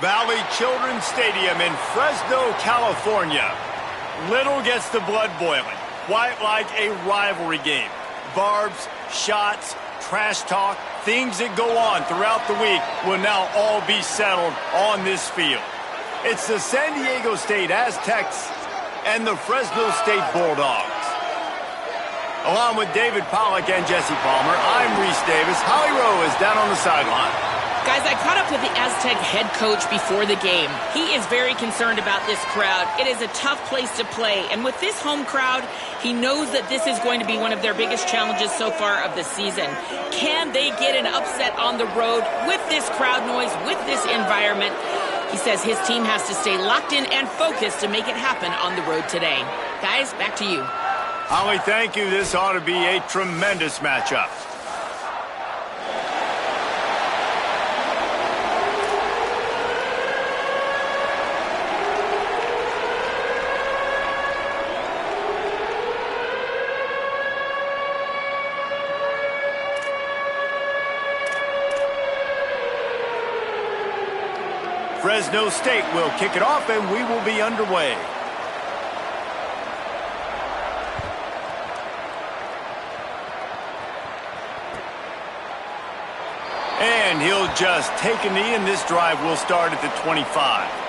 Valley Children's Stadium in Fresno, California. Little gets the blood boiling, quite like a rivalry game. Barbs, shots, trash talk, things that go on throughout the week will now all be settled on this field. It's the San Diego State Aztecs and the Fresno State Bulldogs. Along with David Pollack and Jesse Palmer, I'm Reese Davis. Holly Rowe is down on the sideline. Guys, I caught up with the Aztec head coach before the game. He is very concerned about this crowd. It is a tough place to play, and with this home crowd, he knows that this is going to be one of their biggest challenges so far of the season. Can they get an upset on the road with this crowd noise, with this environment? He says his team has to stay locked in and focused to make it happen on the road today. Guys, back to you. Holly, thank you. This ought to be a tremendous matchup. Fresno State will kick it off, and we will be underway. And he'll just take a knee, and this drive will start at the 25.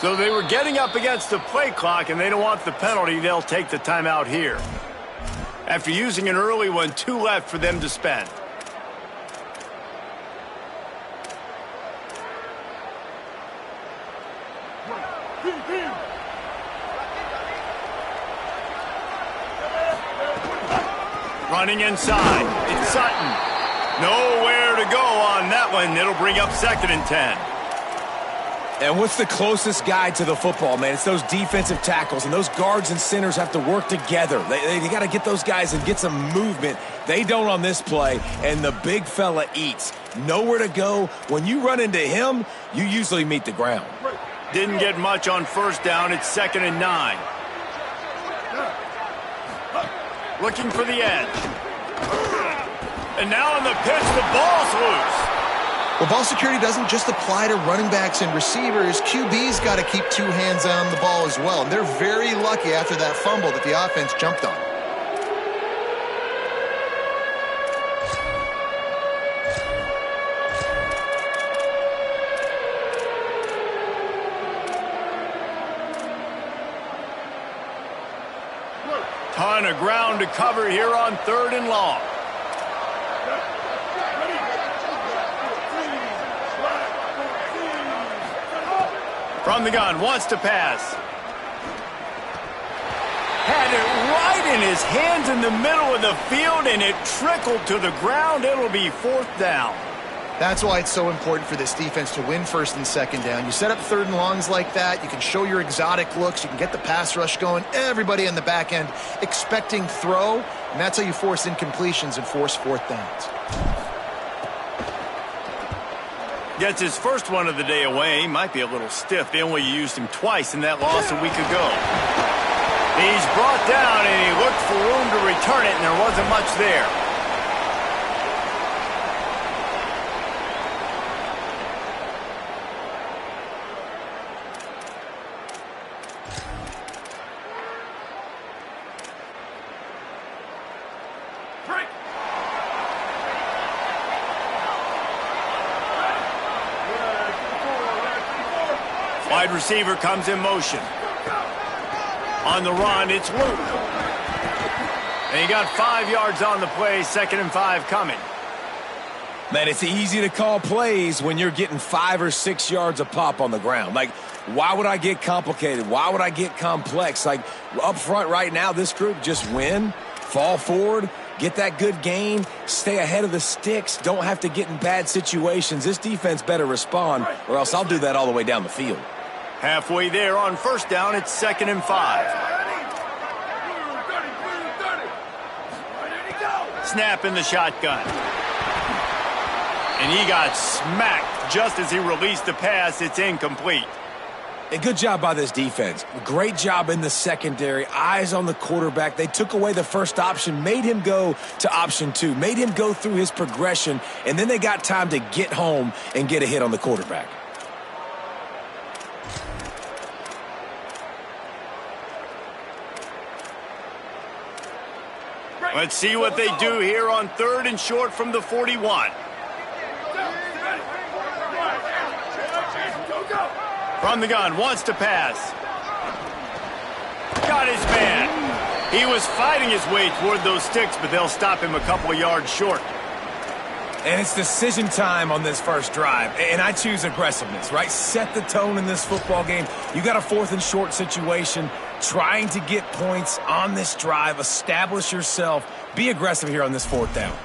So they were getting up against the play clock, and they don't want the penalty. They'll take the timeout here. After using an early one, 2 left for them to spend. Running inside. It's Sutton. Nowhere to go on that one. It'll bring up 2nd and 10. And what's the closest guy to the football, man? It's those defensive tackles, and those guards and centers have to work together. They got to get those guys and get some movement. They don't on this play, and the big fella eats. Nowhere to go. When you run into him, you usually meet the ground. Didn't get much on 1st down. It's 2nd and 9. Looking for the edge. And now on the pitch, the ball's loose. Well, ball security doesn't just apply to running backs and receivers. QB's got to keep 2 hands on the ball as well. And they're very lucky after that fumble that the offense jumped on. Ton of ground to cover here on 3rd and long. From the gun, wants to pass. Had it right in his hands in the middle of the field, and it trickled to the ground. It'll be 4th down. That's why it's so important for this defense to win 1st and 2nd down. You set up 3rd and longs like that. You can show your exotic looks. You can get the pass rush going. Everybody in the back end expecting throw, and that's how you force incompletions and force 4th downs. Gets his first one of the day away. Might be a little stiff. They only used him twice in that loss a week ago. He's brought down, and he looked for room to return it, and there wasn't much there. Wide receiver comes in motion. On the run, it's Luke. And he got 5 yards on the play, 2nd and 5 coming. Man, it's easy to call plays when you're getting 5 or 6 yards a pop on the ground. Like, why would I get complicated? Why would I get complex? Like, up front right now, this group just win, fall forward, get that good gain, stay ahead of the sticks, don't have to get in bad situations. This defense better respond, or else I'll do that all the way down the field. Halfway there on 1st down, it's 2nd and 5. Snap in the shotgun. And he got smacked just as he released the pass. It's incomplete. A good job by this defense. Great job in the secondary. Eyes on the quarterback. They took away the first option, made him go to option 2, made him go through his progression, and then they got time to get home and get a hit on the quarterback. Let's see what they do here on 3rd and short from the 41. From the gun, wants to pass. Got his man. He was fighting his way toward those sticks, but they'll stop him a couple of yards short. And it's decision time on this first drive. And I choose aggressiveness, right? Set the tone in this football game. You got a 4th and short situation. Trying to get points on this drive. Establish yourself. Be aggressive here on this 4th down.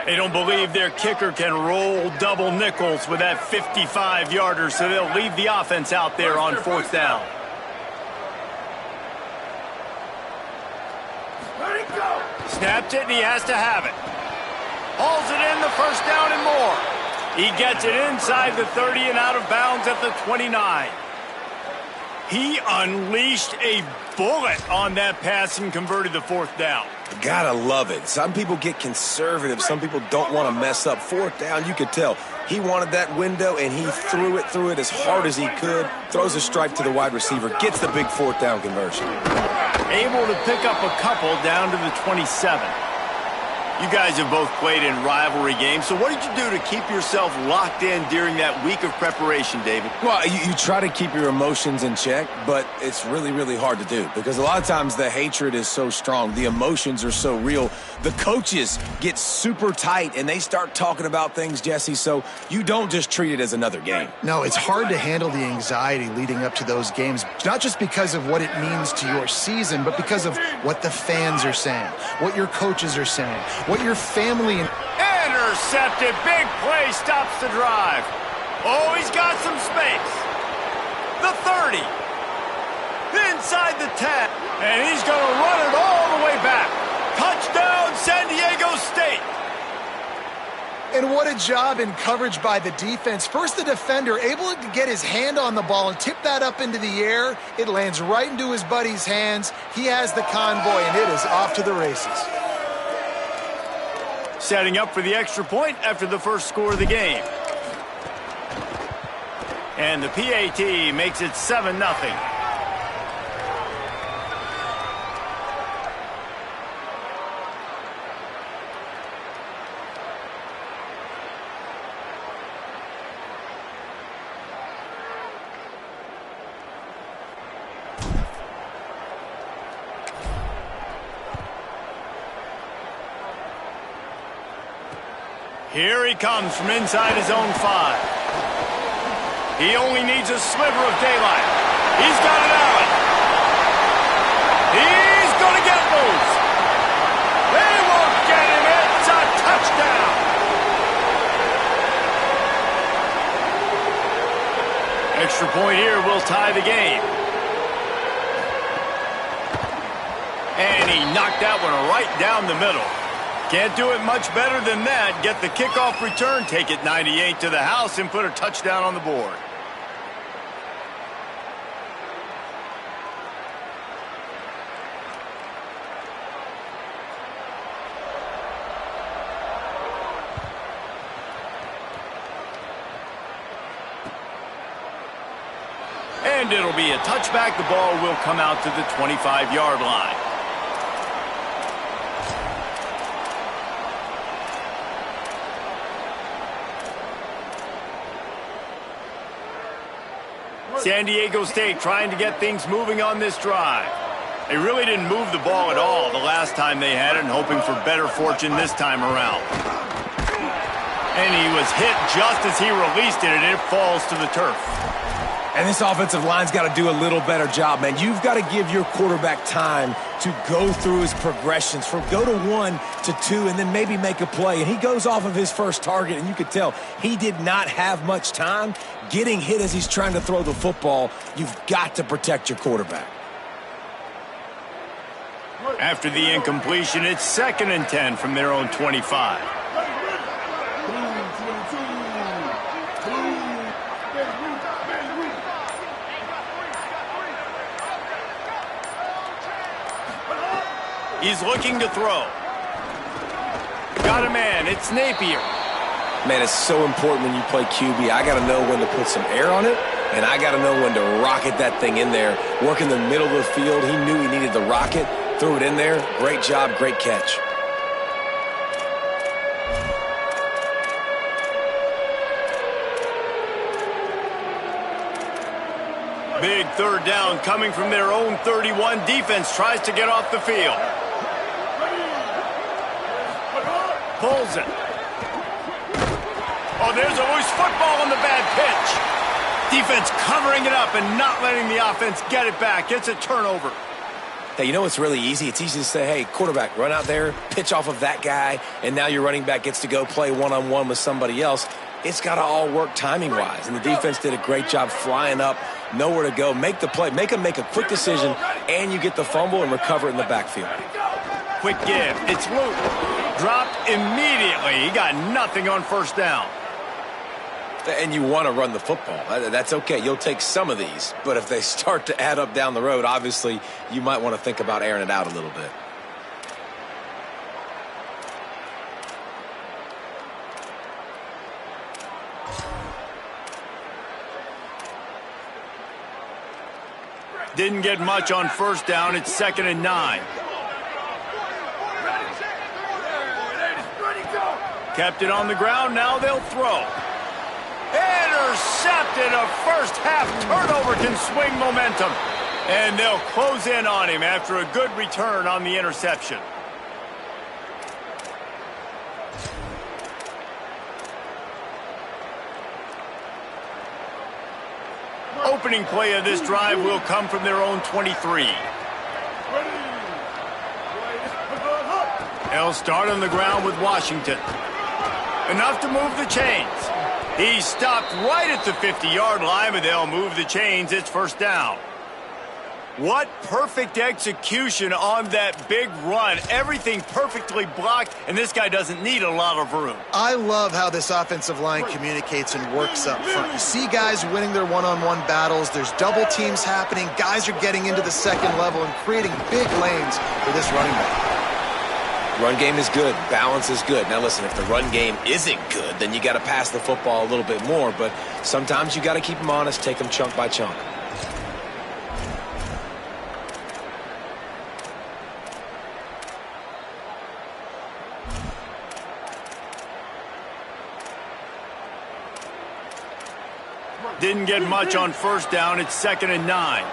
They don't believe their kicker can roll double nickels with that 55-yarder, so they'll leave the offense out there on 4th down. Snapped it, and he has to have it. Hauls it in, the 1st down and more. He gets it inside the 30 and out of bounds at the 29. He unleashed a bullet on that pass and converted the 4th down. Gotta love it. Some people get conservative. Some people don't want to mess up. 4th down, you could tell. He wanted that window, and he threw it as hard as he could. Throws a strike to the wide receiver. Gets the big 4th down conversion. Able to pick up a couple down to the 27. You guys have both played in rivalry games, so what did you do to keep yourself locked in during that week of preparation, David? Well, you try to keep your emotions in check, but it's really, really hard to do because a lot of times the hatred is so strong. The emotions are so real. The coaches get super tight, and they start talking about things, Jesse, so you don't just treat it as another game. No, it's hard to handle the anxiety leading up to those games, not just because of what it means to your season, but because of what the fans are saying, what your coaches are saying, what your family... Intercepted. Big play stops the drive. Oh, he's got some space. The 30. Inside the 10. And he's going to run it all the way back. Touchdown, San Diego State. And what a job in coverage by the defense. First, the defender able to get his hand on the ball and tip that up into the air. It lands right into his buddy's hands. He has the convoy, and it is off to the races. Setting up for the extra point after the first score of the game. And the PAT makes it 7-0. Here he comes from inside his own 5. He only needs a sliver of daylight. He's got it out. He's going to get loose. They won't get him. It's a touchdown. Extra point here will tie the game. And he knocked that one right down the middle. Can't do it much better than that. Get the kickoff return, take it 98 to the house, and put a touchdown on the board. And it'll be a touchback. The ball will come out to the 25-yard line. San Diego State trying to get things moving on this drive. They really didn't move the ball at all the last time they had it, and hoping for better fortune this time around. And he was hit just as he released it, and it falls to the turf. And this offensive line's got to do a little better job, man. You've got to give your quarterback time to go through his progressions from go to 1 to 2 and then maybe make a play. And he goes off of his first target, and you could tell he did not have much time getting hit as he's trying to throw the football. You've got to protect your quarterback. After the incompletion, it's 2nd and 10 from their own 25. He's looking to throw. Got a man. It's Napier. Man, it's so important when you play QB. I got to know when to put some air on it, and I got to know when to rocket that thing in there. Work in the middle of the field. He knew he needed the rocket. Threw it in there. Great job. Great catch. Big 3rd down coming from their own 31. Defense tries to get off the field. Pulls it. Oh, there's a loose football on the bad pitch. Defense covering it up and not letting the offense get it back. It's a turnover. Hey, you know what's really easy? It's easy to say, hey, quarterback, run out there, pitch off of that guy, and now your running back gets to go play one-on-one with somebody else. It's got to all work timing-wise, and the defense did a great job flying up, nowhere to go, make the play, make him make a quick decision, and you get the fumble and recover it in the backfield. Quick give. It's Luke. Dropped immediately. He got nothing on 1st down. And you want to run the football. That's okay. You'll take some of these. But if they start to add up down the road, obviously, you might want to think about airing it out a little bit. Didn't get much on 1st down. It's 2nd and 9. Kept it on the ground. Now they'll throw. Intercepted. A first-half turnover can swing momentum. And they'll close in on him after a good return on the interception. Opening play of this drive will come from their own 23. They'll start on the ground with Washington. Enough to move the chains. He stopped right at the 50-yard line, but they'll move the chains. It's 1st down. What perfect execution on that big run. Everything perfectly blocked, and this guy doesn't need a lot of room. I love how this offensive line communicates and works up front. You see guys winning their one-on-one battles. There's double teams happening. Guys are getting into the 2nd level and creating big lanes for this running back. Run game is good. Balance is good. Now, listen, if the run game isn't good, then you got to pass the football a little bit more. But sometimes you got to keep them honest, take them chunk by chunk. Didn't get much on 1st down. It's 2nd and 9.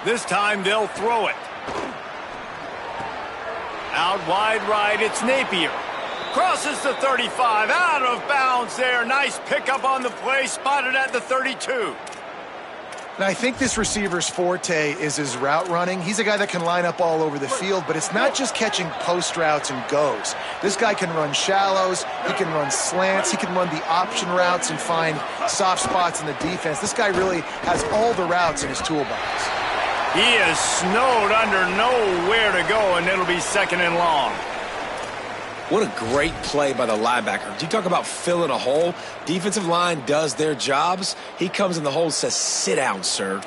This time they'll throw it. Out wide right, it's Napier. Crosses the 35, out of bounds there. Nice pickup on the play, spotted at the 32. And I think this receiver's forte is his route running. He's a guy that can line up all over the field, but it's not just catching post routes and goes. This guy can run shallows, he can run slants, he can run the option routes and find soft spots in the defense. This guy really has all the routes in his toolbox. He is snowed under, nowhere to go, and it'll be 2nd and long. What a great play by the linebacker. Do you talk about filling a hole? Defensive line does their jobs. He comes in the hole and says, sit down, sir.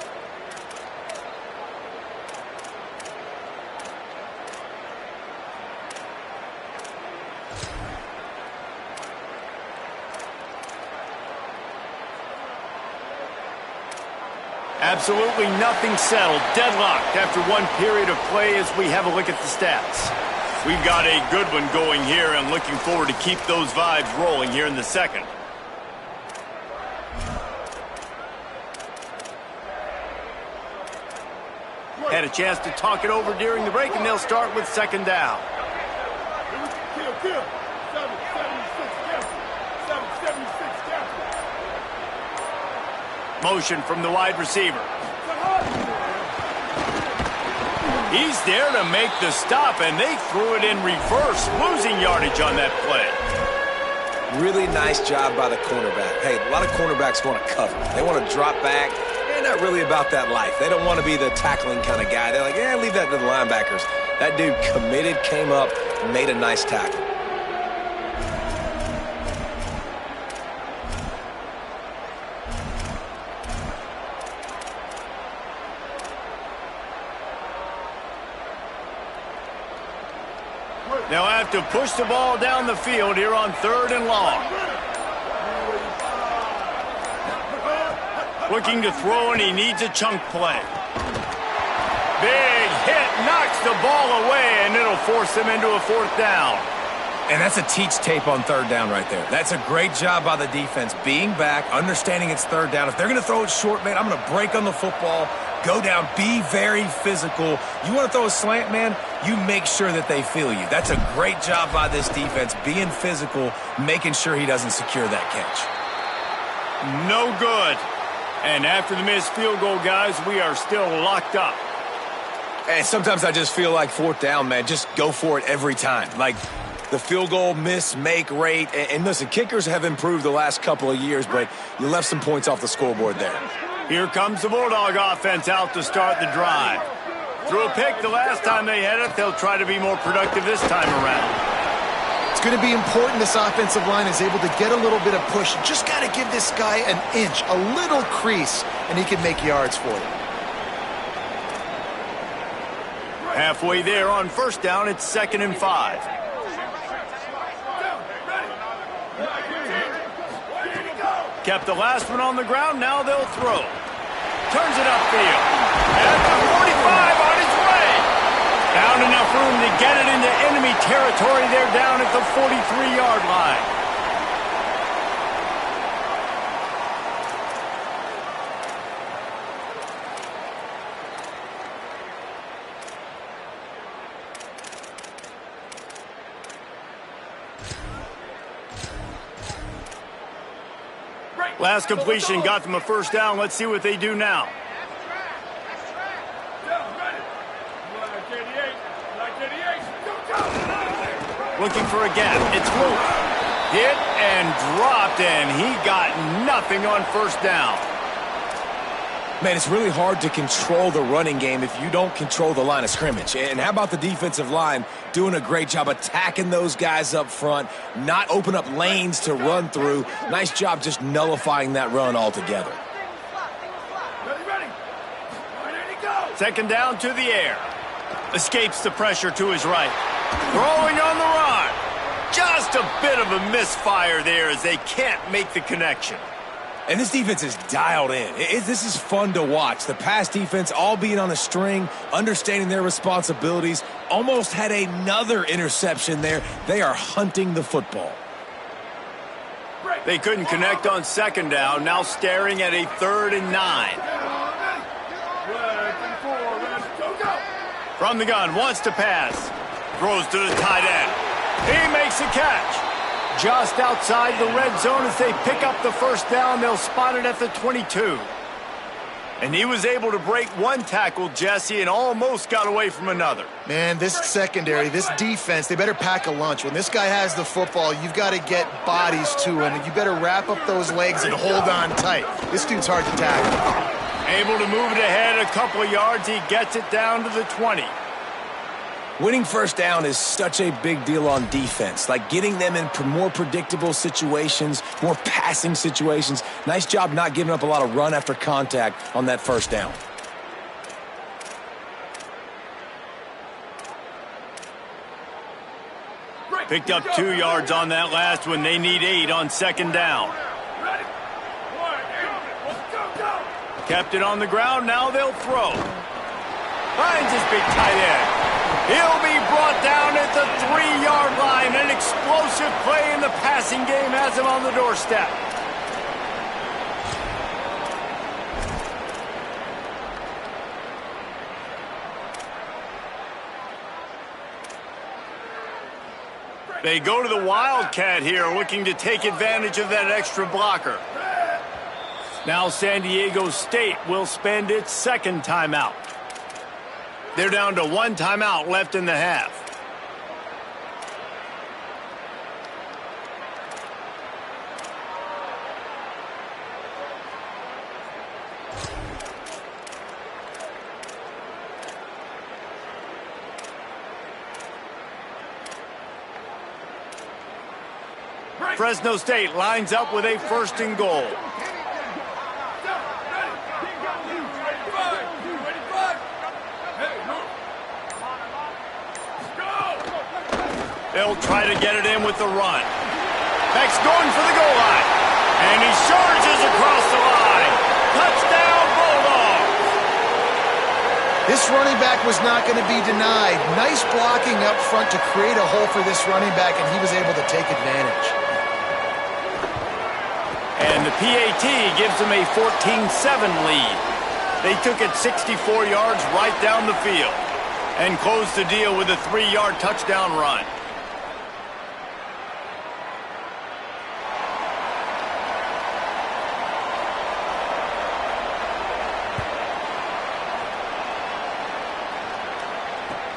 Absolutely nothing settled. Deadlocked after one period of play as we have a look at the stats. We've got a good one going here and looking forward to keep those vibes rolling here in the second. Had a chance to talk it over during the break, and they'll start with 2nd down. Motion from the wide receiver. He's there to make the stop, and they threw it in reverse, losing yardage on that play. Really nice job by the cornerback. Hey, a lot of cornerbacks want to cover. They want to drop back. They're not really about that life. They don't want to be the tackling kind of guy. They're like, yeah, leave that to the linebackers. That dude committed, came up, and made a nice tackle. They'll have to push the ball down the field here on 3rd and long. Looking to throw, and he needs a chunk play. Big hit, knocks the ball away, and it'll force him into a 4th down. And that's a teach tape on 3rd down right there. That's a great job by the defense. Being back, understanding it's 3rd down. If they're going to throw it short, man, I'm going to break on the football, go down, be very physical. You want to throw a slant, man, you make sure that they feel you. That's a great job by this defense, being physical, making sure he doesn't secure that catch. No good. And after the missed field goal, guys, we are still locked up. And sometimes I just feel like 4th down, man, just go for it every time. Like the field goal miss, make rate. And listen, kickers have improved the last couple of years, but you left some points off the scoreboard there. Here comes the Bulldog offense out to start the drive. Threw a pick the last time they had it. They'll try to be more productive this time around. It's going to be important this offensive line is able to get a little bit of push. Just got to give this guy an inch, a little crease, and he can make yards for you. Halfway there on 1st down, it's 2nd and 5. Kept the last one on the ground, now they'll throw. Turns it upfield. At the 45 on his way. Found enough room to get it into enemy territory. They're down at the 43-yard line. Last completion got them a 1st down. Let's see what they do now. Looking for a gap. It's Luke. Hit and dropped, and he got nothing on 1st down. Man, it's really hard to control the running game if you don't control the line of scrimmage. And how about the defensive line doing a great job attacking those guys up front, not open up lanes to run through. Nice job just nullifying that run altogether. 2nd down to the air. Escapes the pressure to his right. Throwing on the run. Just a bit of a misfire there as they can't make the connection. And this defense is dialed in. This is fun to watch. The pass defense all being on a string, understanding their responsibilities, almost had another interception there. They are hunting the football. They couldn't connect on 2nd down, now staring at a 3rd and 9. From the gun, wants to pass. Throws to the tight end. He makes a catch. Just outside the red zone as they pick up the 1st down. They'll spot it at the 22. And he was able to break one tackle, Jesse, and almost got away from another. Man, this secondary, this defense, they better pack a lunch. When this guy has the football, you've got to get bodies to him, and you better wrap up those legs and hold on tight. This dude's hard to tackle. Able to move it ahead a couple of yards. He gets it down to the 20. Winning first down is such a big deal on defense, like getting them in more predictable situations, more passing situations. Nice job not giving up a lot of run after contact on that first down. Picked up 2 yards on that last one. They need 8 on second down. Kept it on the ground. Now they'll throw. Finds his big tight end. He'll be brought down at the 3-yard line. An explosive play in the passing game has him on the doorstep. They go to the Wildcat here, looking to take advantage of that extra blocker. Now San Diego State will spend its second timeout. They're down to 1 timeout left in the half. Fresno State lines up with a 1st and goal. They'll try to get it in with the run. Beck's going for the goal line. And he surges across the line. Touchdown, Bulldogs! This running back was not going to be denied. Nice blocking up front to create a hole for this running back, and he was able to take advantage. And the PAT gives them a 14-7 lead. They took it 64 yards right down the field and closed the deal with a 3-yard touchdown run.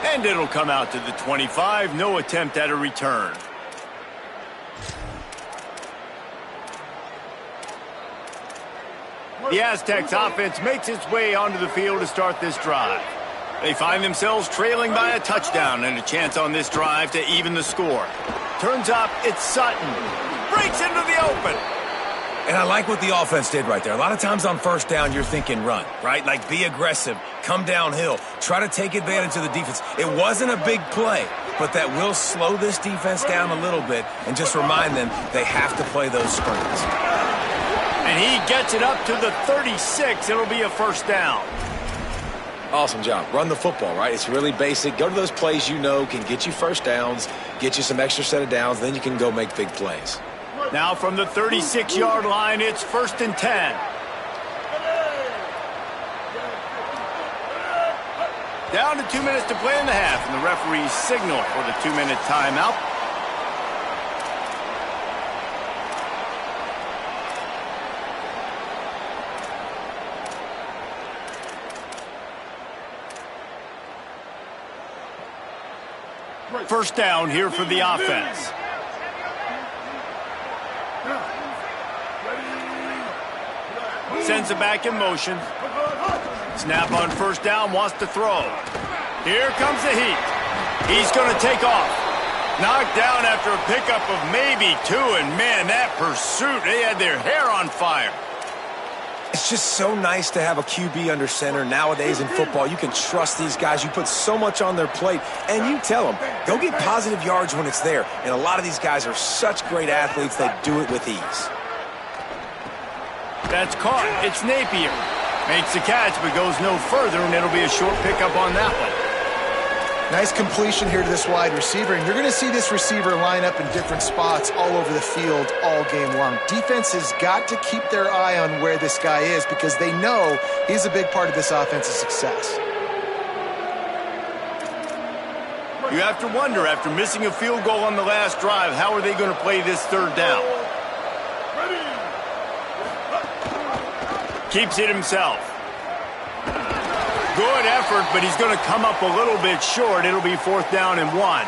And it'll come out to the 25. No attempt at a return. The Aztecs offense makes its way onto the field to start this drive. They find themselves trailing by a touchdown and a chance on this drive to even the score. Turns up, it's Sutton. Breaks into the open. And I like what the offense did right there. A lot of times on first down, you're thinking run, right? Like be aggressive, come downhill, try to take advantage of the defense. It wasn't a big play, but that will slow this defense down a little bit and just remind them they have to play those screens. And he gets it up to the 36. It'll be a 1st down. Awesome job. Run the football, right? It's really basic. Go to those plays you know can get you first downs, get you some extra set of downs, then you can go make big plays. Now from the 36-yard line, it's 1st and 10. Down to 2 minutes to play in the half, and the referees signal for the 2-minute timeout. First down here for the offense. Sends it back in motion. Snap on first down, wants to throw. Here comes the heat. He's going to take off. Knocked down after a pickup of maybe 2, and man, that pursuit, they had their hair on fire. It's just so nice to have a QB under center. Nowadays in football, you can trust these guys. You put so much on their plate, and you tell them, go get positive yards when it's there. And a lot of these guys are such great athletes, they do it with ease. That's caught. It's Napier. Makes the catch, but goes no further, and it'll be a short pickup on that one. Nice completion here to this wide receiver, and you're going to see this receiver line up in different spots all over the field all game long. Defense has got to keep their eye on where this guy is because they know he's a big part of this offense's success. You have to wonder, after missing a field goal on the last drive, how are they going to play this third down? Keeps it himself. Good effort, but he's going to come up a little bit short. It'll be 4th down and 1.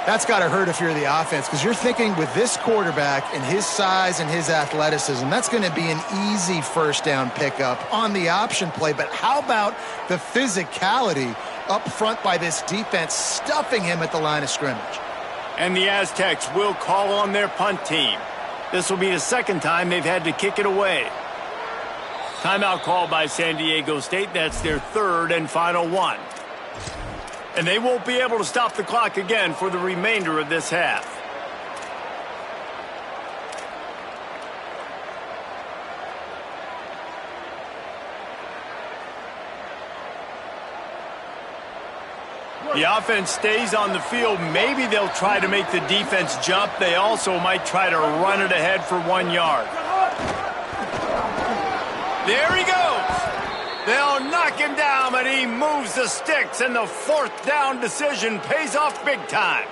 That's got to hurt if you're the offense, because you're thinking with this quarterback and his size and his athleticism, that's going to be an easy 1st down pickup on the option play. But how about the physicality up front by this defense, stuffing him at the line of scrimmage? And the Aztecs will call on their punt team. This will be the 2nd time they've had to kick it away. Timeout called by San Diego State. That's their 3rd and final one. And they won't be able to stop the clock again for the remainder of this half. The offense stays on the field. Maybe they'll try to make the defense jump. They also might try to run it ahead for 1 yard. There he goes. They'll knock him down, but he moves the sticks, and the 4th down decision pays off big time.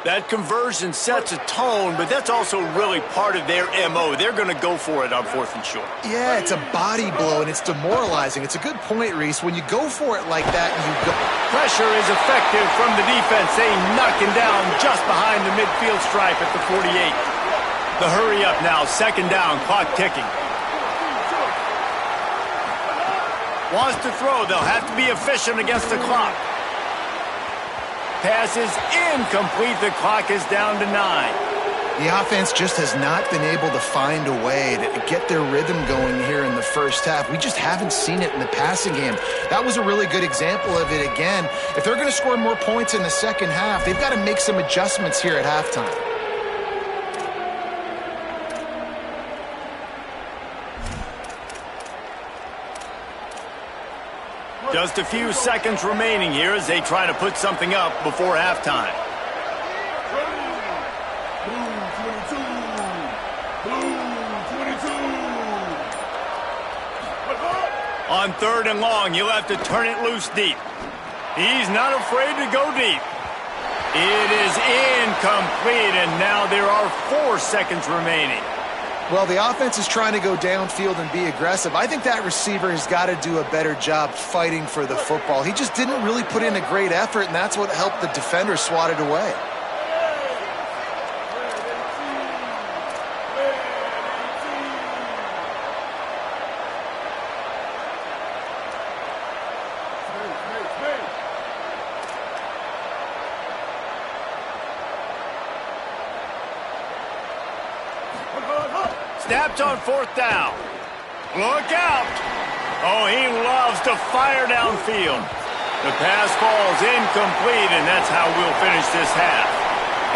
That conversion sets a tone, but that's also really part of their MO. They're going to go for it on 4th and short. Yeah, it's a body blow, and it's demoralizing. It's a good point, Reese. When you go for it like that, and you go... Pressure is effective from the defense. They knock him down just behind the midfield stripe at the 48. The hurry up now, 2nd down, clock ticking. Wants to throw. They'll have to be efficient against the clock. Pass is incomplete. The clock is down to 9. The offense just has not been able to find a way to get their rhythm going here in the 1st half. We just haven't seen it in the passing game. That was a really good example of it again. If they're going to score more points in the 2nd half, they've got to make some adjustments here at halftime. Just a few seconds remaining here as they try to put something up before halftime. On 3rd and long, you'll have to turn it loose deep. He's not afraid to go deep. It is incomplete, and now there are 4 seconds remaining. Well, the offense is trying to go downfield and be aggressive. I think that receiver has got to do a better job fighting for the football. He just didn't really put in a great effort, and that's what helped the defender swat it away. Snapped on 4th down. Look out. Oh, he loves to fire downfield. The pass falls incomplete, and that's how we'll finish this half.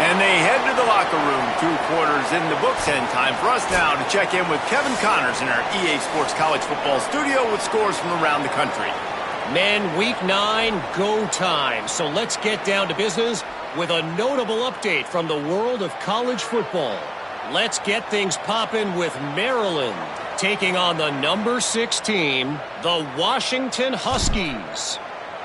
And they head to the locker room. 2 quarters in the books, and time for us now to check in with Kevin Connors in our EA Sports College Football studio with scores from around the country. Men, week 9, go time. So let's get down to business with a notable update from the world of college football. Let's get things popping with Maryland taking on the number 6 team, the Washington Huskies.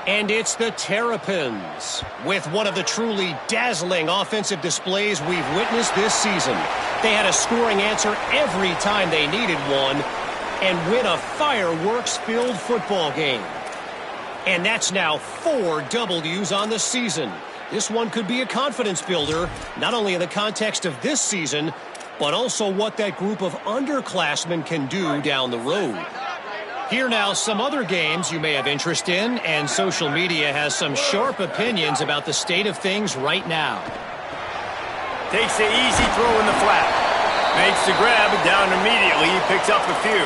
And it's the Terrapins with one of the truly dazzling offensive displays we've witnessed this season. They had a scoring answer every time they needed one and win a fireworks-filled football game. And that's now 4 W's on the season. This one could be a confidence builder, not only in the context of this season, but also what that group of underclassmen can do down the road. Here now, some other games you may have interest in, and social media has some sharp opinions about the state of things right now. Takes the easy throw in the flat. Makes the grab and down immediately. He picks up a few.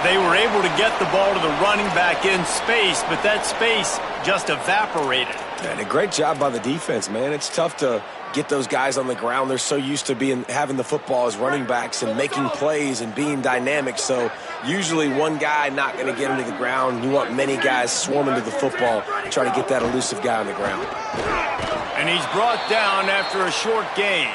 They were able to get the ball to the running back in space, but that space just evaporated. And a great job by the defense, man. It's tough to get those guys on the ground. They're so used to having the football as running backs and making plays and being dynamic. So usually one guy not going to get him to the ground. You want many guys swarming to the football, try to get that elusive guy on the ground. And he's brought down after a short gain.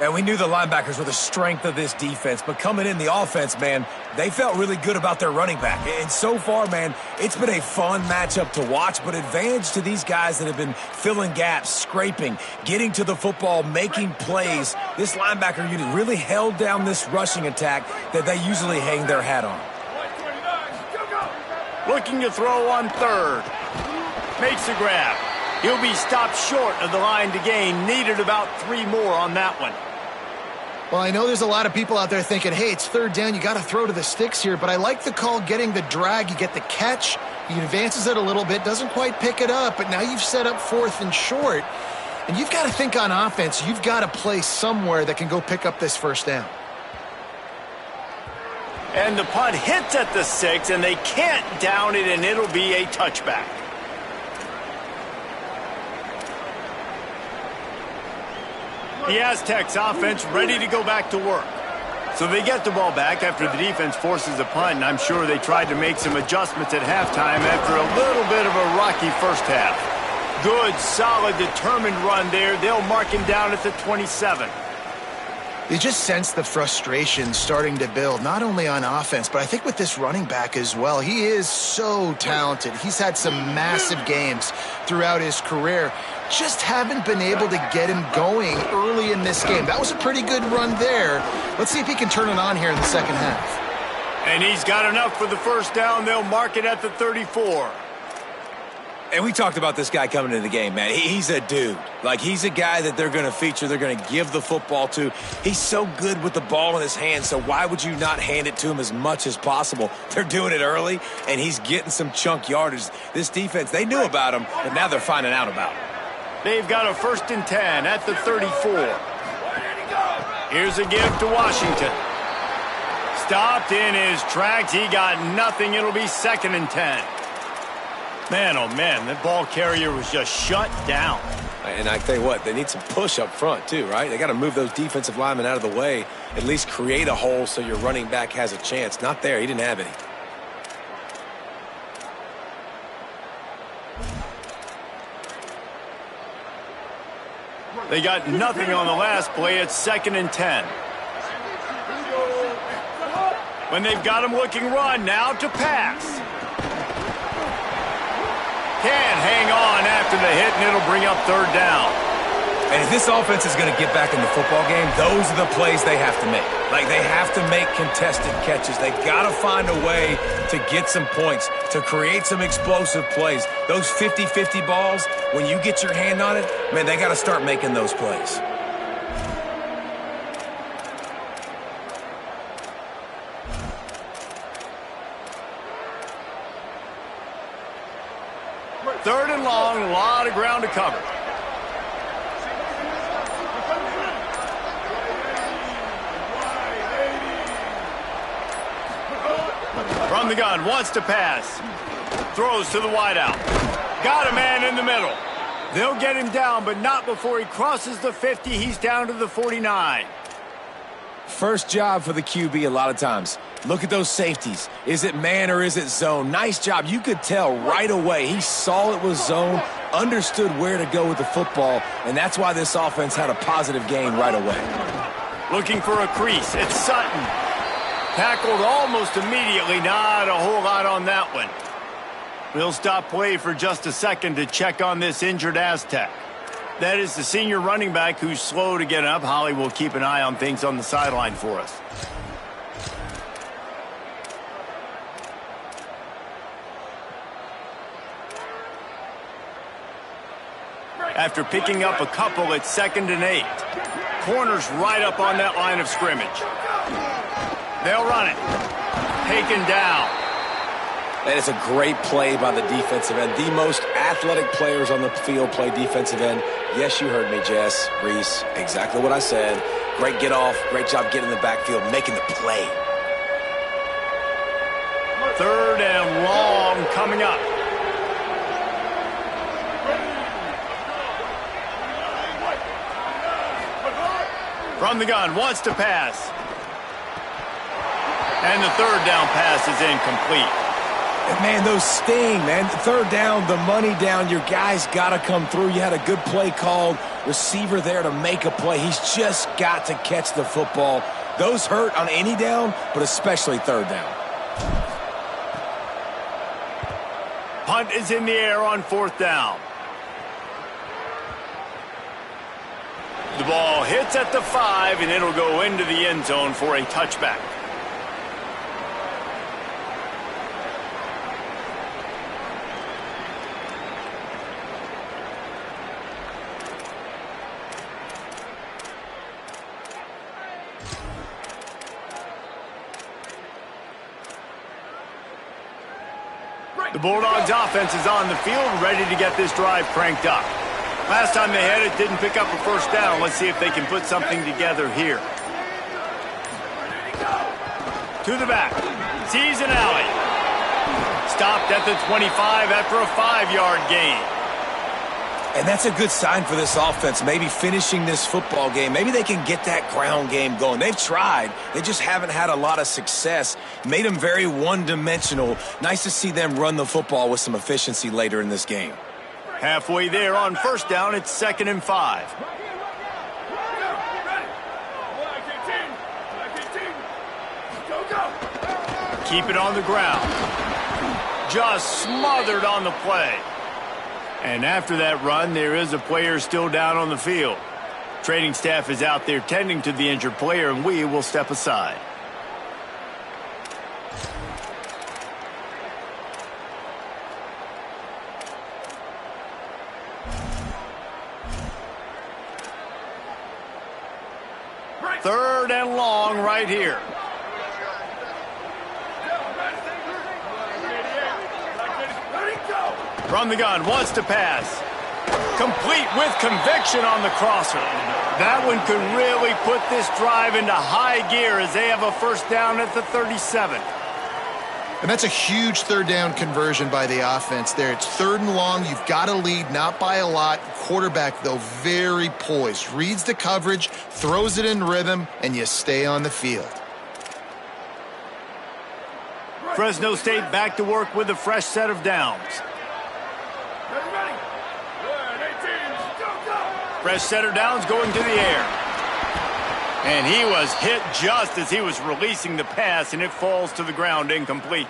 And we knew the linebackers were the strength of this defense, but coming in the offense, man, they felt really good about their running back. And so far, man, it's been a fun matchup to watch, but advantage to these guys that have been filling gaps, scraping, getting to the football, making plays. This linebacker unit really held down this rushing attack that they usually hang their hat on. Looking to throw on third. Makes the grab. He'll be stopped short of the line to gain. Needed about 3 more on that one. Well, I know there's a lot of people out there thinking, hey, it's third down, you got to throw to the sticks here, but I like the call getting the drag. You get the catch, he advances it a little bit, doesn't quite pick it up, but now you've set up 4th and short, and you've got to think on offense, you've got to play somewhere that can go pick up this first down. And the punt hits at the 6, and they can't down it, and it'll be a touchback. The Aztecs offense ready to go back to work. So they get the ball back after the defense forces a punt, and I'm sure they tried to make some adjustments at halftime after a little bit of a rocky first half. Good, solid, determined run there. They'll mark him down at the 27. You just sense the frustration starting to build, not only on offense, but I think with this running back as well. He is so talented. He's had some massive games throughout his career. Just haven't been able to get him going early in this game. That was a pretty good run there. Let's see if he can turn it on here in the second half. And he's got enough for the first down. They'll mark it at the 34. And we talked about this guy coming into the game, man. He's a dude. Like, he's a guy that they're going to feature, they're going to give the football to. He's so good with the ball in his hands, so why would you not hand it to him as much as possible? They're doing it early, and he's getting some chunk yardage. This defense, they knew about him, but now they're finding out about him. They've got a 1st and 10 at the 34. Here's a give to Washington. Stopped in his tracks. He got nothing. It'll be 2nd and 10. Man, oh man, that ball carrier was just shut down. And I tell you what, they need some push up front too, right? They got to move those defensive linemen out of the way, at least create a hole so your running back has a chance. Not there. He didn't have any. They got nothing on the last play. It's 2nd and 10. When they've got him looking run, now to pass. Can't hang on after the hit, and it'll bring up 3rd down. And if this offense is going to get back in the football game, those are the plays they have to make. Like, they have to make contested catches. They got to find a way to get some points, to create some explosive plays. Those 50-50 balls, when you get your hand on it, man, they got to start making those plays. Third and long, a lot of ground to cover. From the gun, wants to pass. Throws to the wideout. Got a man in the middle. They'll get him down, but not before he crosses the 50. He's down to the 49. First job for the QB a lot of times. Look at those safeties. Is it man or is it zone? Nice job. You could tell right away. He saw it was zone, understood where to go with the football, and that's why this offense had a positive gain right away. Looking for a crease. It's Sutton. Tackled almost immediately. Not a whole lot on that one. We'll stop play for just a second to check on this injured Aztec. That is the senior running back who's slow to get up. Holly will keep an eye on things on the sideline for us. After picking up a couple, it's 2nd and 8. Corners right up on that line of scrimmage. They'll run it. Taken down. And it's a great play by the defensive end. The most athletic players on the field play defensive end. Yes, you heard me, Jess, Reese. Exactly what I said. Great get off. Great job getting in the backfield, making the play. 3rd and long coming up. From the gun, wants to pass. And the 3rd down pass is incomplete. And man, those sting, man. 3rd down, the money down. Your guy's got to come through. You had a good play called. Receiver there to make a play. He's just got to catch the football. Those hurt on any down, but especially 3rd down. Punt is in the air on 4th down. The ball hits at the 5, and it'll go into the end zone for a touchback. The Bulldogs offense is on the field, ready to get this drive cranked up. Last time they had it, didn't pick up a first down. Let's see if they can put something together here. To the back. Sees an alley. Stopped at the 25 after a 5-yard gain. And that's a good sign for this offense, maybe finishing this football game. Maybe they can get that ground game going. They've tried. They just haven't had a lot of success. Made them very one-dimensional. Nice to see them run the football with some efficiency later in this game. Halfway there on first down, it's 2nd and 5. Keep it on the ground. Just smothered on the play. And after that run, there is a player still down on the field. Training staff is out there tending to the injured player, and we will step aside. Third and long right here. From the gun, wants to pass. Complete with conviction on the crosser. That one could really put this drive into high gear as they have a first down at the 37. And that's a huge third down conversion by the offense there. It's 3rd and long. You've got to lead, not by a lot. Quarterback, though, very poised. Reads the coverage, throws it in rhythm, and you stay on the field. Fresno State back to work with a fresh set of downs. Fresh set of downs going to the air. And he was hit just as he was releasing the pass, and it falls to the ground incomplete.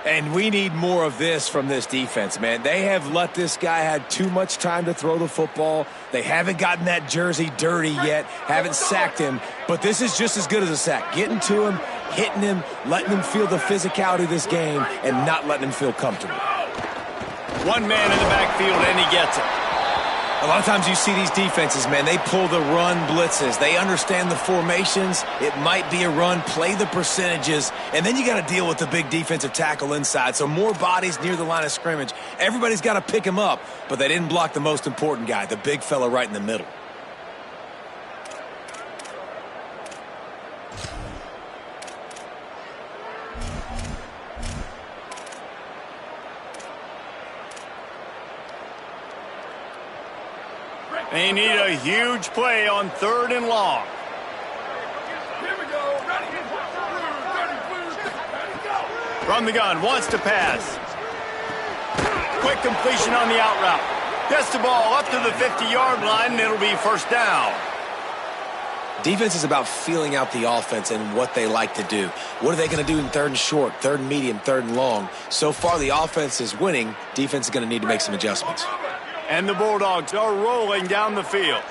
And we need more of this from this defense, man. They have let this guy have too much time to throw the football. They haven't gotten that jersey dirty yet, haven't sacked him. But this is just as good as a sack. Getting to him, hitting him, letting him feel the physicality of this game, and not letting him feel comfortable. One man in the backfield, and he gets it. A lot of times you see these defenses, man, they pull the run blitzes. They understand the formations. It might be a run, play the percentages, and then you got to deal with the big defensive tackle inside. So more bodies near the line of scrimmage. Everybody's got to pick him up, but they didn't block the most important guy, the big fella right in the middle. They need a huge play on 3rd and long. From the gun, wants to pass. Quick completion on the out route. Gets the ball up to the 50-yard line, and it'll be first down. Defense is about feeling out the offense and what they like to do. What are they going to do in 3rd and short, 3rd and medium, 3rd and long? So far, the offense is winning. Defense is going to need to make some adjustments. And the Bulldogs are rolling down the field.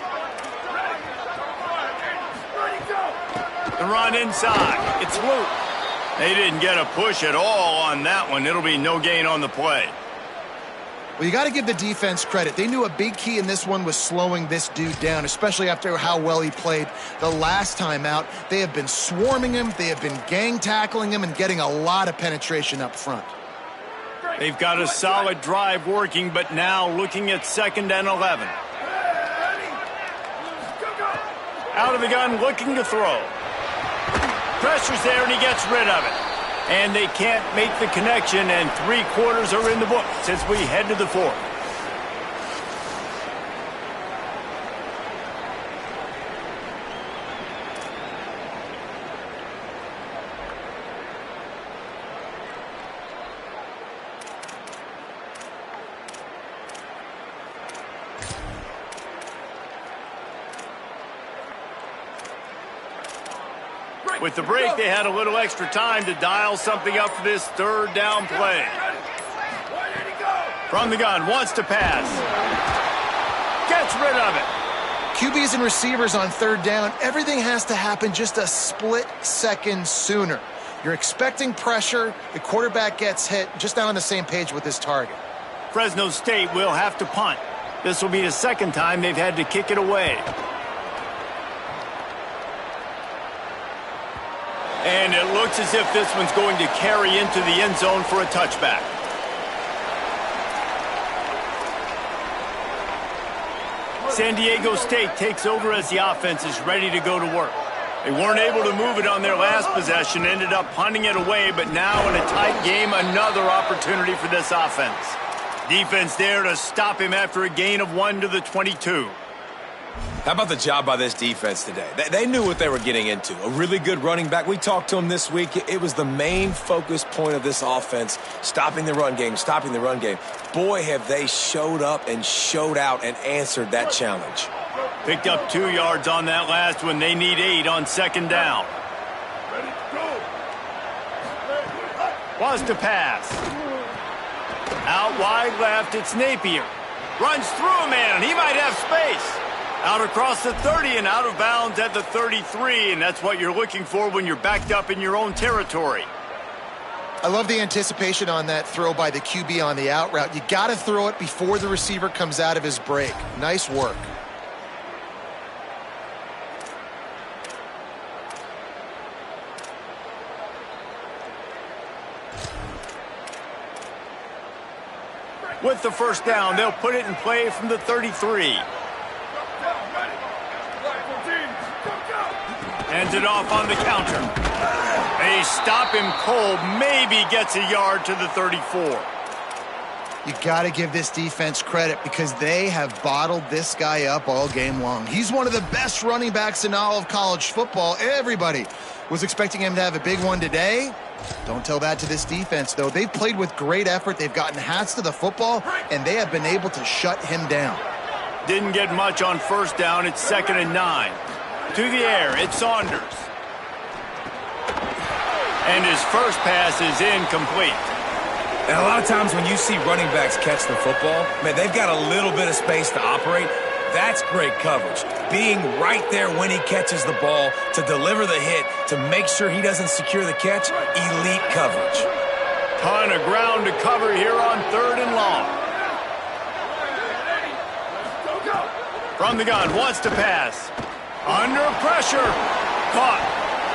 The run inside. It's loose. They didn't get a push at all on that one. It'll be no gain on the play. Well, you got to give the defense credit. They knew a big key in this one was slowing this dude down, especially after how well he played the last time out. They have been swarming him. They have been gang tackling him and getting a lot of penetration up front. They've got a solid drive working, but now looking at 2nd and 11. Out of the gun, looking to throw. Pressure's there, and he gets rid of it. And they can't make the connection, and 3 quarters are in the books as we head to the 4th. With the break, they had a little extra time to dial something up for this 3rd down play. From the gun, wants to pass. Gets rid of it. QBs and receivers on 3rd down, everything has to happen just a split second sooner. You're expecting pressure, the quarterback gets hit, just not on the same page with his target. Fresno State will have to punt. This will be the 2nd time they've had to kick it away. And it looks as if this one's going to carry into the end zone for a touchback. San Diego State takes over as the offense is ready to go to work. They weren't able to move it on their last possession, ended up punting it away, but now in a tight game, another opportunity for this offense. Defense there to stop him after a gain of 1 to the 22. How about the job by this defense today? They knew what they were getting into. A really good running back. We talked to him this week. It was the main focus point of this offense, stopping the run game, stopping the run game. Boy, have they showed up and showed out and answered that challenge. Picked up 2 yards on that last one. They need 8 on second down. Wants to pass. Out wide left, it's Napier. Runs through a man. He might have space. Out across the 30 and out of bounds at the 33, and that's what you're looking for when you're backed up in your own territory. I love the anticipation on that throw by the QB on the out route. You got to throw it before the receiver comes out of his break. Nice work. With the first down, they'll put it in play from the 33. Hands it off on the counter. They stop him cold, maybe gets a yard to the 34. You got to give this defense credit because they have bottled this guy up all game long. He's one of the best running backs in all of college football. Everybody was expecting him to have a big one today. Don't tell that to this defense, though. They've played with great effort. They've gotten hats to the football, and they have been able to shut him down. Didn't get much on first down. It's 2nd and 9. To the air, it's Saunders. And his first pass is incomplete. And a lot of times when you see running backs catch the football, man, they've got a little bit of space to operate. That's great coverage. Being right there when he catches the ball to deliver the hit, to make sure he doesn't secure the catch, elite coverage. Ton of ground to cover here on 3rd and long. From the gun, wants to pass. Under pressure. Caught.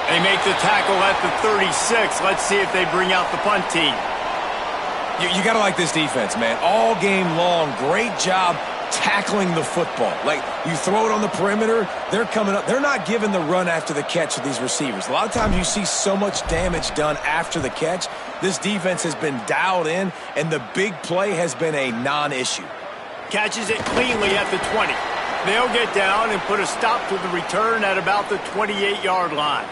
They make the tackle at the 36. Let's see if they bring out the punt team. You got to like this defense, man. All game long, great job tackling the football. Like, you throw it on the perimeter, they're coming up. They're not giving the run after the catch to these receivers. A lot of times you see so much damage done after the catch. This defense has been dialed in, and the big play has been a non-issue. Catches it cleanly at the 20. They'll get down and put a stop to the return at about the 28-yard line.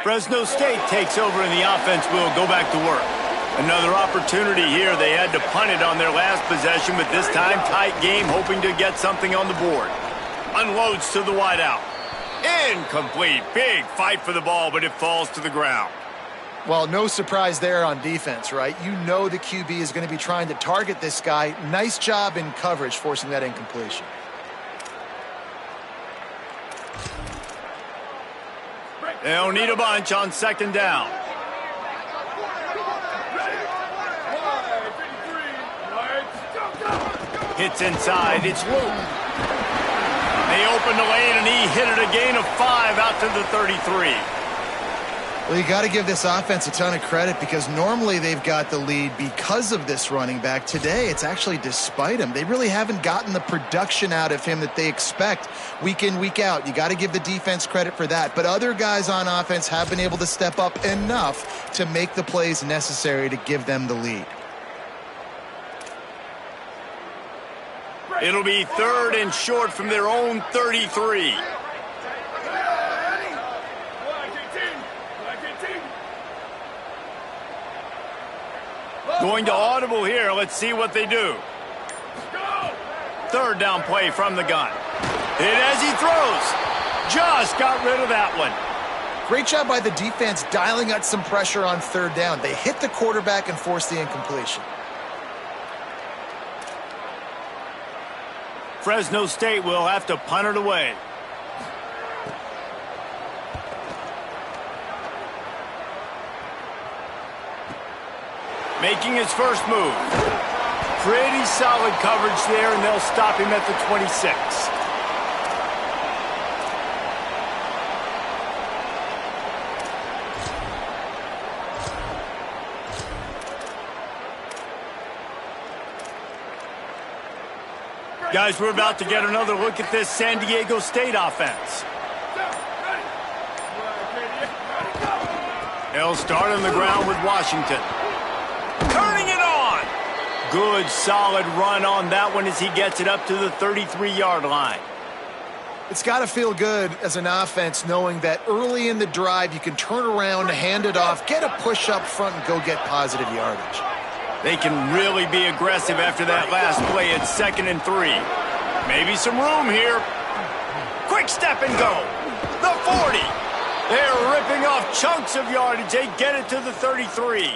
Fresno State takes over and the offense will go back to work. Another opportunity here. They had to punt it on their last possession, but this time tight game, hoping to get something on the board. Unloads to the wideout. Incomplete. Big fight for the ball, but it falls to the ground. Well, no surprise there on defense, right? You know the QB is going to be trying to target this guy. Nice job in coverage, forcing that incompletion. They'll need a bunch on 2nd down. Hits inside. It's Luke. They opened the lane, and he hit it a gain of 5 out to the 33. Well, you got to give this offense a ton of credit because normally they've got the lead because of this running back. Today, it's actually despite him. They really haven't gotten the production out of him that they expect week in, week out. You got to give the defense credit for that. But other guys on offense have been able to step up enough to make the plays necessary to give them the lead. It'll be 3rd and short from their own 33. Going to audible here. Let's see what they do. 3rd down play from the gun. Hit as he throws. Just got rid of that one. Great job by the defense dialing out some pressure on 3rd down. They hit the quarterback and forced the incompletion. Fresno State will have to punt it away. Making his first move. Pretty solid coverage there, and they'll stop him at the 26. Guys, we're about to get another look at this San Diego State offense. They'll start on the ground with Washington. Turning it on. Good, solid run on that one as he gets it up to the 33-yard line. It's got to feel good as an offense knowing that early in the drive you can turn around, hand it off, get a push up front, and go get positive yardage. They can really be aggressive after that last play at 2nd and 3. Maybe some room here. Quick step and go. The 40. They're ripping off chunks of yardage. They get it to the 33.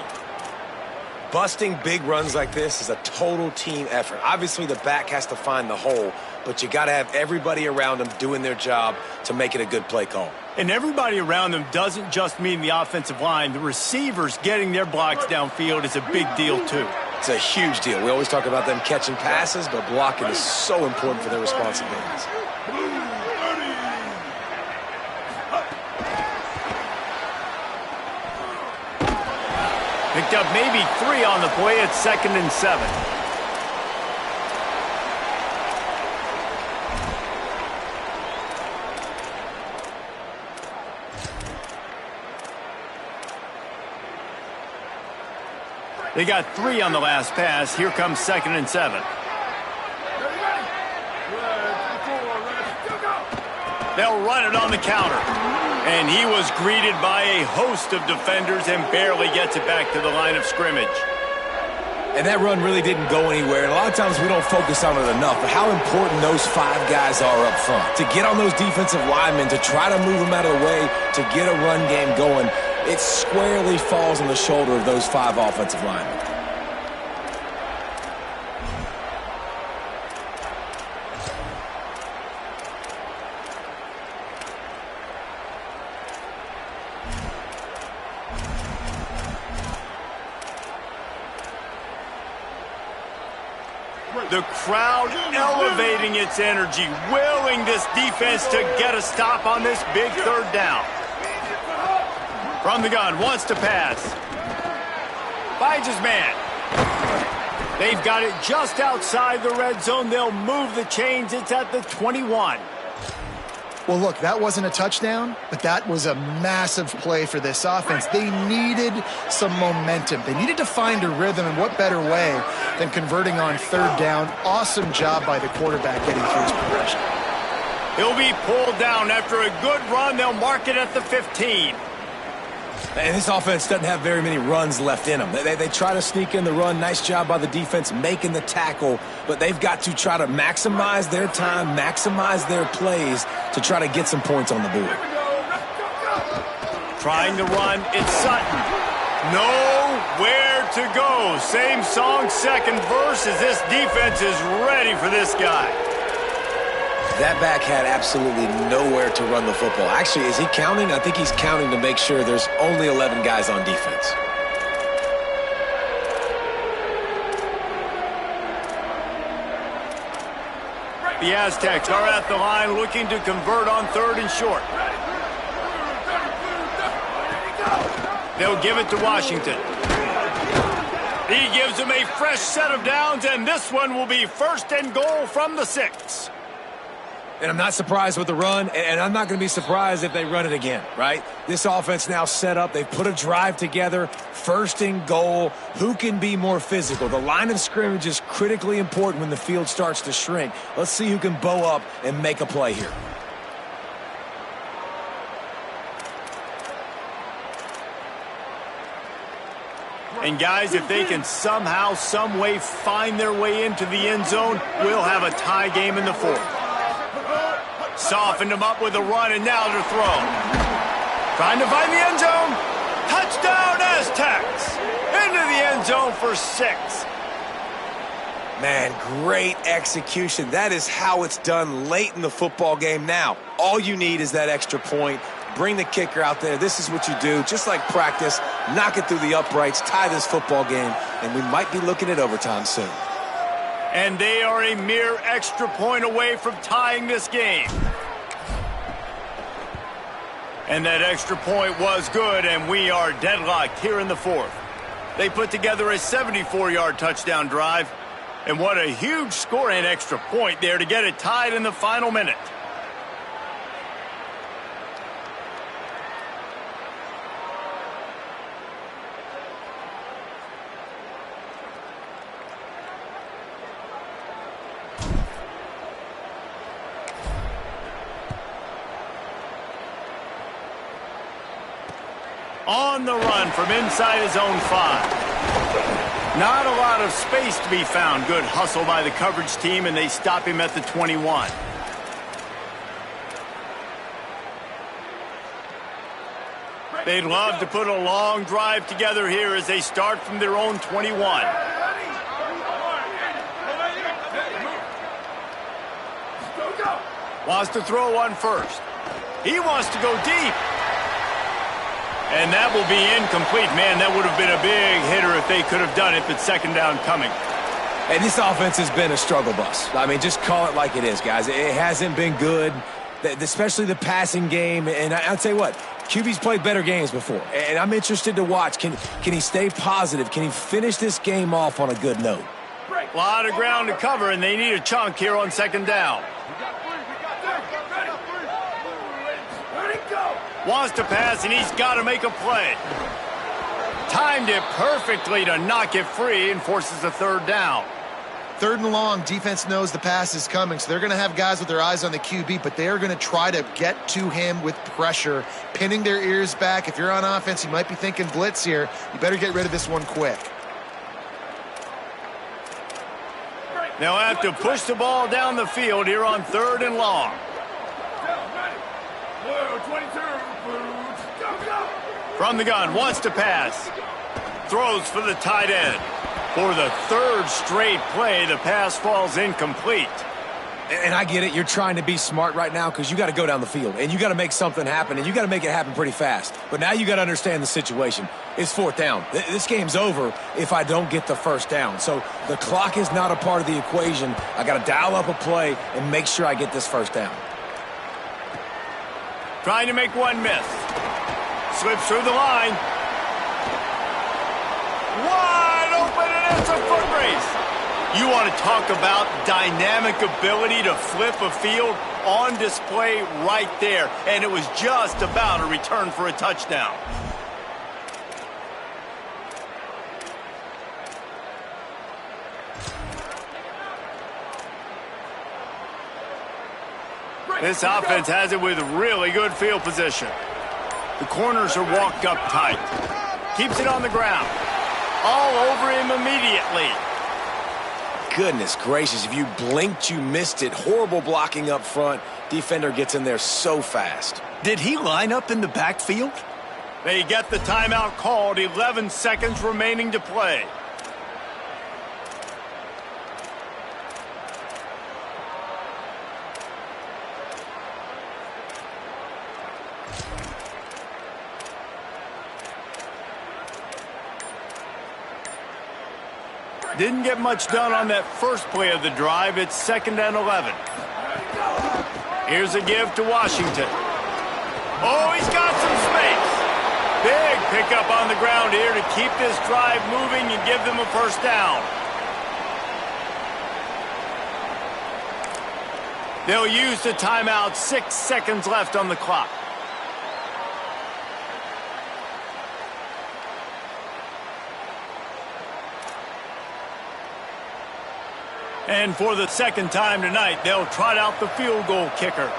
Busting big runs like this is a total team effort. Obviously, the back has to find the hole, but you got to have everybody around them doing their job to make it a good play call. And everybody around them doesn't just mean the offensive line. The receivers getting their blocks downfield is a big deal, too. It's a huge deal. We always talk about them catching passes, but blocking is so important for their responsibilities. Picked up maybe 3 on the play at 2nd and 7. They got 3 on the last pass. Here comes 2nd and 7. They'll run it on the counter. And he was greeted by a host of defenders and barely gets it back to the line of scrimmage. And that run really didn't go anywhere. And a lot of times we don't focus on it enough, but how important those 5 guys are up front. To get on those defensive linemen, to try to move them out of the way, to get a run game going, it squarely falls on the shoulder of those 5 offensive linemen. The crowd elevating its energy, willing this defense to get a stop on this big 3rd down. From the gun, wants to pass. Finds his man. They've got it just outside the red zone. They'll move the chains. It's at the 21. Well, look, that wasn't a touchdown, but that was a massive play for this offense. They needed some momentum. They needed to find a rhythm, and what better way than converting on 3rd down. Awesome job by the quarterback getting through his progression. He'll be pulled down after a good run. They'll mark it at the 15. And this offense doesn't have very many runs left in them. They try to sneak in the run. Nice job by the defense making the tackle. But they've got to try to maximize their time, maximize their plays to try to get some points on the board. Trying to run, it's Sutton. Nowhere to go. Same song, 2nd verse, as this defense is ready for this guy. That back had absolutely nowhere to run the football. Actually, is he counting? I think he's counting to make sure there's only 11 guys on defense. The Aztecs are at the line looking to convert on 3rd and short. They'll give it to Washington. He gives them a fresh set of downs, and this one will be 1st and goal from the 6. And I'm not surprised with the run, and I'm not going to be surprised if they run it again, right? This offense now set up. They've put a drive together, 1st and goal. Who can be more physical? The line of scrimmage is critically important when the field starts to shrink. Let's see who can bow up and make a play here. And guys, if they can somehow, some way find their way into the end zone, we'll have a tie game in the 4th. Softened him up with a run, and now to throw. Trying to find the end zone. Touchdown, Aztecs. Into the end zone for 6. Man, great execution. That is how it's done late in the football game. Now, all you need is that extra point. Bring the kicker out there. This is what you do. Just like practice, knock it through the uprights, tie this football game, and we might be looking at overtime soon. And they are a mere extra point away from tying this game. And that extra point was good, and we are deadlocked here in the 4th. They put together a 74-yard touchdown drive. And what a huge score and extra point there to get it tied in the final minute. On the run from inside his own 5. Not a lot of space to be found. Good hustle by the coverage team, and they stop him at the 21. They'd love to put a long drive together here as they start from their own 21. Wants to throw one first. He wants to go deep. And that will be incomplete. Man, that would have been a big hitter if they could have done it, but second down coming. And this offense has been a struggle bus. I mean, just call it like it is, guys. It hasn't been good, especially the passing game. And I'll tell you what, QB's played better games before. And I'm interested to watch. Can he stay positive? Can he finish this game off on a good note? A lot of ground to cover, and they need a chunk here on second down. Wants to pass, and he's got to make a play. Timed it perfectly to knock it free and forces a third down. Third and long, defense knows the pass is coming, so they're going to have guys with their eyes on the QB, but they are going to try to get to him with pressure, pinning their ears back. If you're on offense, you might be thinking blitz here. You better get rid of this one quick. They'll have to push the ball down the field here on third and long. From the gun, wants to pass. Throws for the tight end. For the third straight play, the pass falls incomplete. And I get it. You're trying to be smart right now because you got to go down the field, and you got to make something happen, and you got to make it happen pretty fast. But now you got to understand the situation. It's fourth down. This game's over if I don't get the first down. So the clock is not a part of the equation. I got to dial up a play and make sure I get this first down. Trying to make one miss. Slips through the line. Wide open, and it's a foot race. You want to talk about dynamic ability to flip a field on display right there. And it was just about a return for a touchdown. This offense has it with really good field position. The corners are walked up tight. Keeps it on the ground. All over him immediately. Goodness gracious, if you blinked, you missed it. Horrible blocking up front. Defender gets in there so fast. Did he line up in the backfield? They get the timeout called. 11 seconds remaining to play. Didn't get much done on that first play of the drive. It's 2nd and 11. Here's a give to Washington. Oh, he's got some space. Big pickup on the ground here to keep this drive moving and give them a first down. They'll use the timeout. 6 seconds left on the clock. And for the second time tonight, they'll trot out the field goal kicker.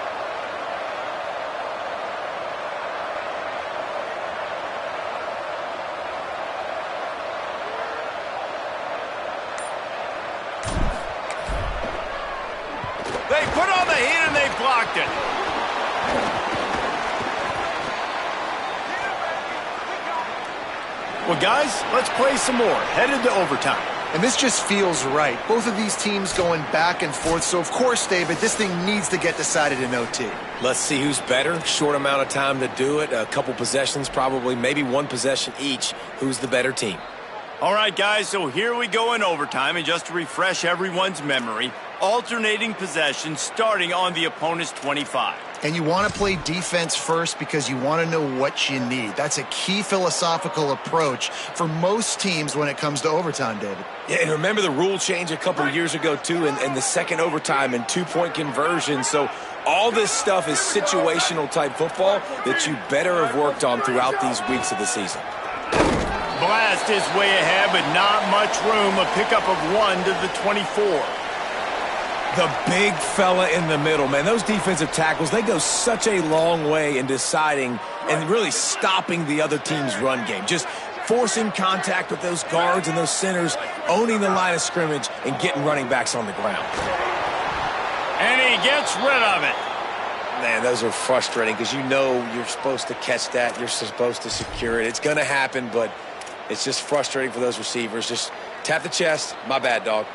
They put on the heat and they blocked it. Well, guys, let's play some more. Headed to overtime. And this just feels right. Both of these teams going back and forth. So, of course, David, this thing needs to get decided in OT. Let's see who's better. Short amount of time to do it. A couple possessions, probably maybe one possession each. Who's the better team? All right, guys, so here we go in overtime, and just to refresh everyone's memory, alternating possession starting on the opponent's 25. And you want to play defense first because you want to know what you need. That's a key philosophical approach for most teams when it comes to overtime, David. Yeah, and remember the rule change a couple of years ago, too, and the second overtime and two-point conversion. So all this stuff is situational type football that you better have worked on throughout these weeks of the season. Blast is way ahead, but not much room. A pickup of 1 to the 24. The big fella in the middle, man. Those defensive tackles, they go such a long way in deciding and really stopping the other team's run game. Just forcing contact with those guards and those centers, owning the line of scrimmage, and getting running backs on the ground. And he gets rid of it. Man, those are frustrating because you know you're supposed to catch that. You're supposed to secure it. It's going to happen, but it's just frustrating for those receivers. Just tap the chest. My bad, dog.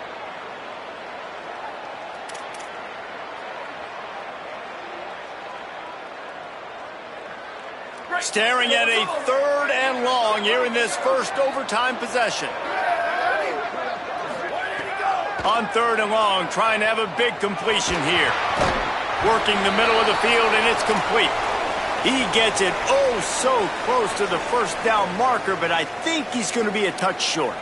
Staring at a 3rd and long here in this first overtime possession. On 3rd and long, trying to have a big completion here. Working the middle of the field, and it's complete. He gets it oh so close to the first down marker, but I think he's going to be a touch short.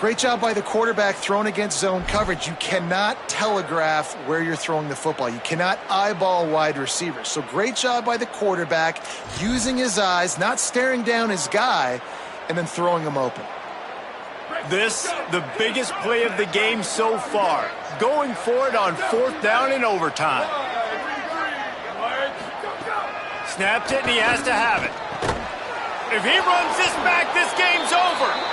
Great job by the quarterback thrown against zone coverage. You cannot telegraph where you're throwing the football. You cannot eyeball wide receivers. So great job by the quarterback using his eyes, not staring down his guy, and then throwing him open. This, the biggest play of the game so far. Going for it on 4th down in overtime. Snapped it, and he has to have it. If he runs this back, this game's over.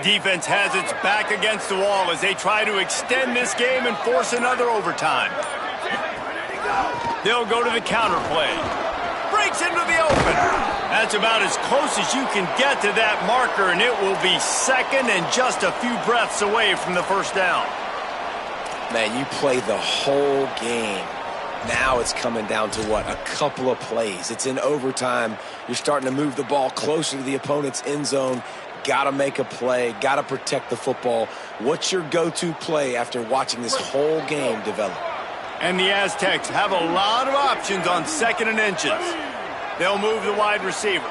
Defense has its back against the wall as they try to extend this game and force another overtime. They'll go to the counter play. Breaks into the open. That's about as close as you can get to that marker, and it will be 2nd and just a few breaths away from the first down. Man, you play the whole game. Now it's coming down to what? A couple of plays. It's in overtime. You're starting to move the ball closer to the opponent's end zone. Got to make a play. Got to protect the football. What's your go-to play after watching this whole game develop? And the Aztecs have a lot of options on 2nd and inches. They'll move the wide receiver.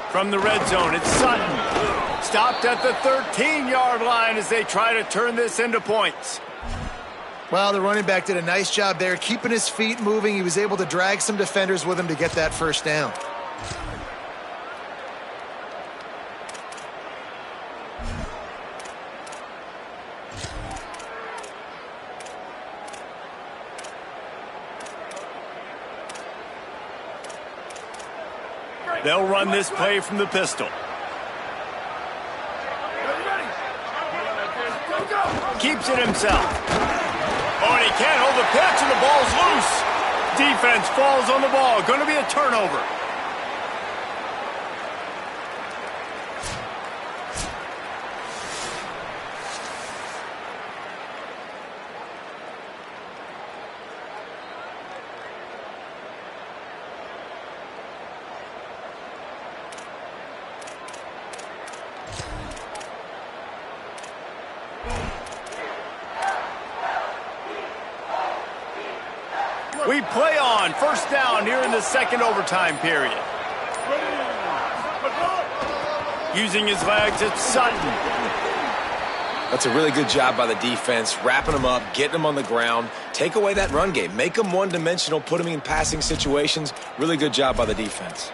From the red zone, it's Sutton. Stopped at the 13-yard line as they try to turn this into points. Well, the running back did a nice job there, keeping his feet moving. He was able to drag some defenders with him to get that first down. They'll run this play from the pistol. Keeps it himself. Oh, and he can't hold the pitch, and the ball's loose. Defense falls on the ball. Going to be a turnover. We play on 1st down here in the 2nd overtime period. Using his legs, it's Sutton. That's a really good job by the defense, wrapping them up, getting them on the ground. Take away that run game. Make them one-dimensional, put them in passing situations. Really good job by the defense.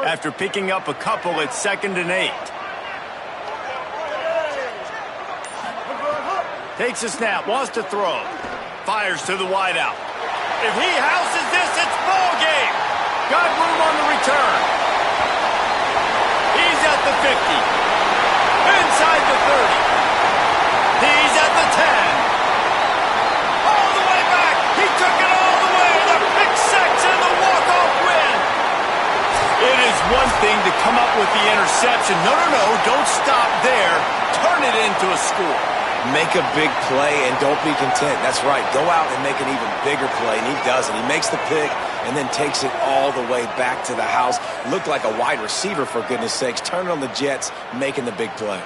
After picking up a couple, it's 2nd and 8. Takes a snap, wants to throw. Fires to the wideout. If he houses this, it's ball game. Got room on the return. Inside the 30. He's at the 10. All the way back. He took it all the way. The pick six and the walk-off win. It is one thing to come up with the interception. No, don't stop there. Turn it into a score. Make a big play and don't be content. That's right. Go out and make an even bigger play, and he does it. He makes the pick and then takes it all the way back to the house. Looked like a wide receiver, for goodness sakes. Turning on the Jets, making the big play.